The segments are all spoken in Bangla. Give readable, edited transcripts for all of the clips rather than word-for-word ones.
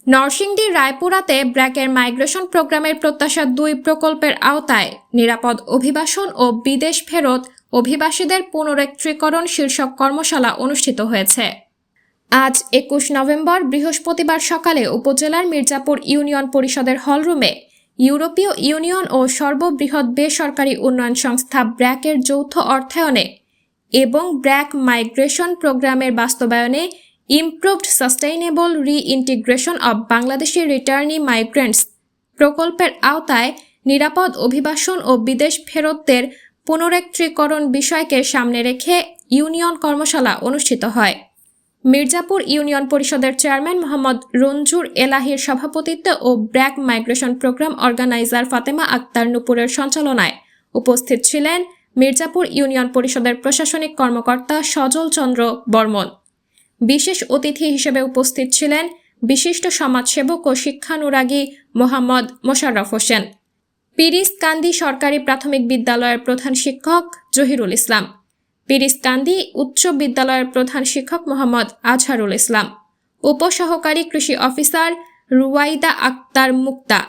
নরসিংদীর রায়পুরাতে ব্র্যাকের মাইগ্রেশন প্রোগ্রামের প্রত্যাশা ২ প্রকল্পের আওতায় নিরাপদ অভিবাসন ও বিদেশ ফেরত অভিবাসীদের পুনরেত্রীকরণ শীর্ষক কর্মশালা অনুষ্ঠিত হয়েছে। আজ ২১ নভেম্বর বৃহস্পতিবার সকালে উপজেলার মির্জাপুর ইউনিয়ন পরিষদের হলরুমে ইউরোপীয় ইউনিয়ন ও সর্ববৃহৎ বেসরকারি উন্নয়ন সংস্থা ব্র্যাকের যৌথ অর্থায়নে এবং ব্র্যাক মাইগ্রেশন প্রোগ্রামের বাস্তবায়নে improved sustainable reintegration of Bangladeshi returnee migrants প্রকল্পের আওতায় নিরাপদ অভিবাসন ও বিদেশ ফেরতদের পুনরেত্রীকরণ বিষয়কে সামনে রেখে ইউনিয়ন কর্মশালা অনুষ্ঠিত হয়। মির্জাপুর ইউনিয়ন পরিষদের চেয়ারম্যান মোহাম্মদ রঞ্জুর এলাহির সভাপতিত্বে ও BRAC migration programme organiser Fatema Akter নুপুরের সঞ্চালনায় উপস্থিত ছিলেন মির্জাপুর ইউনিয়ন পরিষদের প্রশাসনিক কর্মকর্তা সজল চন্দ্র বর্মন। বিশেষ অতিথি হিসেবে উপস্থিত ছিলেন বিশিষ্ট সমাজসেবক ও শিক্ষানুরাগী মোহাম্মদ মোশাররফ হোসেন, পিরিসকান্দি সরকারি প্রাথমিক বিদ্যালয়ের প্রধান শিক্ষক জহিরুল ইসলাম, পিরিসকান্দি উচ্চ বিদ্যালয়ের প্রধান শিক্ষক মোহাম্মদ আজহারুল ইসলাম, উপসহকারী কৃষি অফিসার রুয়াইদা আক্তার মুক্তা,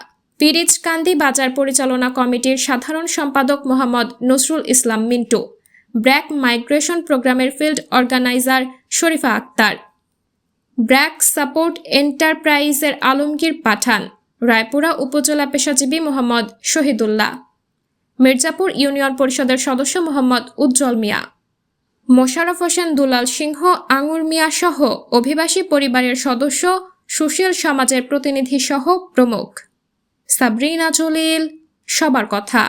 পিরিজকান্দি বাজার পরিচালনা কমিটির সাধারণ সম্পাদক মোহাম্মদ নজরুল ইসলাম মিন্টু, ব্র্যাক মাইগ্রেশন প্রোগ্রামের field organiser Sharifa Akter, BRAC support এন্টারপ্রাইজের আলমগীর পাঠান, রায়পুরা উপজেলা পেশাজীবী মোহাম্মদ শহীদুল্লাহ, মির্জাপুর ইউনিয়ন পরিষদের সদস্য মোহাম্মদ উজ্জ্বল মিয়া, মোশাররফ হোসেন দুলাল সিংহ আঙুর মিয়া সহ অভিবাসী পরিবারের সদস্য, সুশীল সমাজের প্রতিনিধি সহ প্রমুখ। সাবরিনা জলিল, সবার কথা।